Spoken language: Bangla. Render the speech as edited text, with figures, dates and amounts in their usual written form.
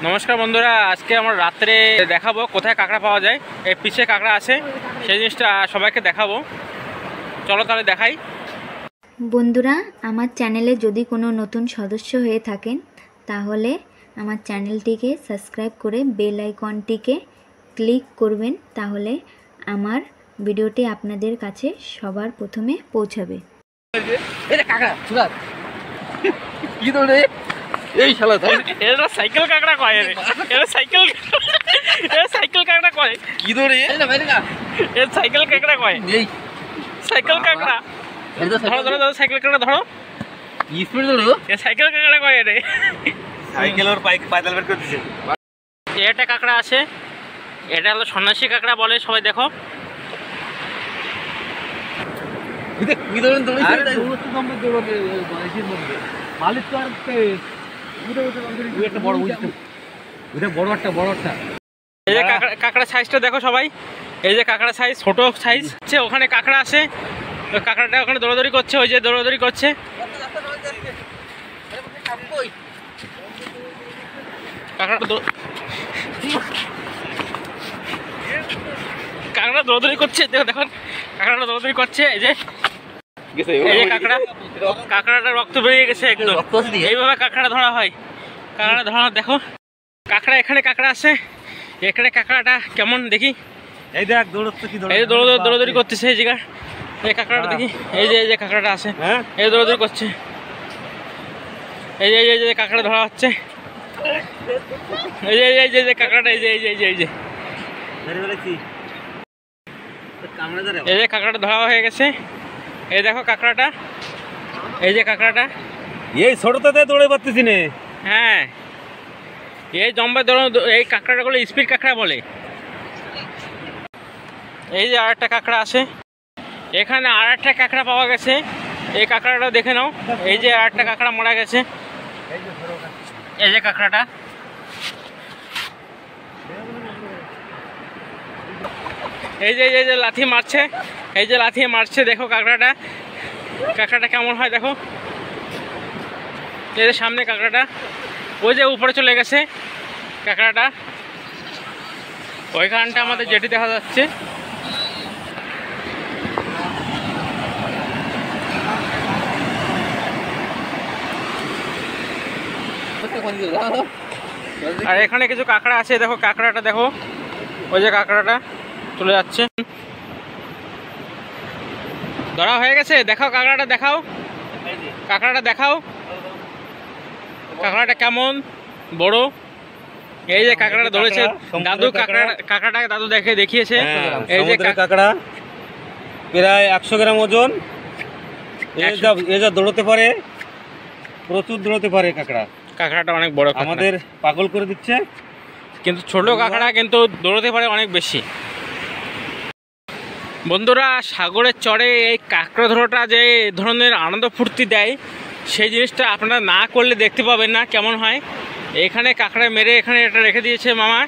নমস্কার বন্ধুরা, আজকে আমরা রাত্রে দেখাবো কোথায় কাঁকড়া পাওয়া যায়। এই পিছে কাঁকড়া আছে, সেই জিনিসটা সবাইকে দেখাবো। চলো তাহলে দেখাই। বন্ধুরা, আমার চ্যানেলে যদি কোনো নতুন সদস্য হয়ে থাকেন তাহলে আমার চ্যানেলটিকে সাবস্ক্রাইব করে বেল আইকনটিকে ক্লিক করবেন, তাহলে আমার ভিডিওটি আপনাদের কাছে সবার প্রথমে পৌঁছাবে। এই শালা এরা সাইকেল কাঁকড়া কয় রে, এরা সাইকেল কাঁকড়া কয় কি ধরে এর সাইকেল কাঁকড়া কয়, এই সাইকেল কাঁকড়া ধরো ধরো ধরো, সাইকেল কাঁকড়া ধরো, স্পিড ধরো, এ সাইকেল কাঁকড়া কয় রে, সাইকেল ওর পায়দাল বের করে দিছে। এটা কাঁকড়া আছে, এটা হলো সন্ন্যাসী কাঁকড়া বলে সবাই। দেখো কি ধরুন ধরে মালিক তো আর এই যে কাঁকড়া সাইজটা দেখো সবাই। এই যে কাঁকড়া সাইজ, ছোট সাইজ। ওখানে কাঁকড়া আছে, কাঁকড়াটা ওখানে দৌড়াদৌড়ি করছে, ওই যে দৌড়াদৌড়ি করছে। কাঁকড়া দৌড়াদৌড়ি করছে, দেখো দেখো কাঁকড়াটা দৌড়াদৌড়ি করছে। এই যে কাঁকড়াটা রক্ত বেরিয়ে গেছে একদম। এইভাবে কাঁকড়া ধরা হয়। কাঁকড়া ধরা দেখো, কাঁকড়া এখানে কাঁকড়া আছে, এখানে কাঁকড়াটা কেমন দেখি। এই দেখ দৌড়াচ্ছে, কি এই দৌড়াদৌড়ি করতেছে এই জায়গা। এই কাঁকড়াটা দেখি, এই যে কাঁকড়াটা আছে, এই দৌড়াদৌড়ি করছে। এই যে কাঁকড়া ধরা হচ্ছে, এই যে কাঁকড়াটা, এই যে কাঁকড়াটা ধরা হয়ে গেছে। এই দেখো কাঁকড়াটা, এই যে কাঁকড়াটা, এই ছোটটাতে দৌড়ে পারতেছি না। হ্যাঁ, এই জম্বা দৌড়, এই কাঁকড়াটা গুলো স্পিড কাঁকড়া বলে। এই যে আরেকটা কাঁকড়া আছে, এখানে আরেকটা কাঁকড়া পাওয়া গেছে। এই কাঁকড়াটা দেখে নাও, এই যে আরেকটা কাঁকড়া মারা গেছে। এই যে কাঁকড়াটা, এই যে লাথি মারছে, এই যে লাথি মারছে। দেখো কাঁকড়াটা কেমন হয় দেখো। এই যে সামনে কাঁকড়াটা, ওই যে উপরে চলে গেছে কাঁকড়াটা, ওইখানটা আমাদের যেটি দেখা যাচ্ছে। আর এখানে কিছু কাঁকড়া আছে, দেখো কাঁকড়াটা দেখো, ওই যে কাঁকড়াটা চলে যাচ্ছে। ধরা হয়ে গেছে, দেখাও কাঁকড়াটা, দেখাও কাঁকড়াটা, দেখাও কাঁকড়াটা কেমন বড়। এই যে কাঁকড়াটা ধরেছে দাদু, কাঁকড়াটাকে দাদু দেখিয়েছে। এই যে কাঁকড়া প্রায় 100 গ্রাম ওজন। এ যা দৌড়তে পারে, প্রচুর দৌড়তে পারে কাঁকড়াটা অনেক বড়, আমাদের পাগল করে দিচ্ছে। কিন্তু ছোট কাঁকড়া কিন্তু দৌড়তে পারে অনেক বেশি। বন্ধুরা, সাগরের চরে এই কাঁকড়া ধরাটা যে ধরনের আনন্দ ফুর্তি দেয়, সেই জিনিসটা আপনারা না করলে দেখতে পাবেন না কেমন হয়। এখানে কাঁকড়া মেরে এখানে এটা রেখে দিয়েছে মামা।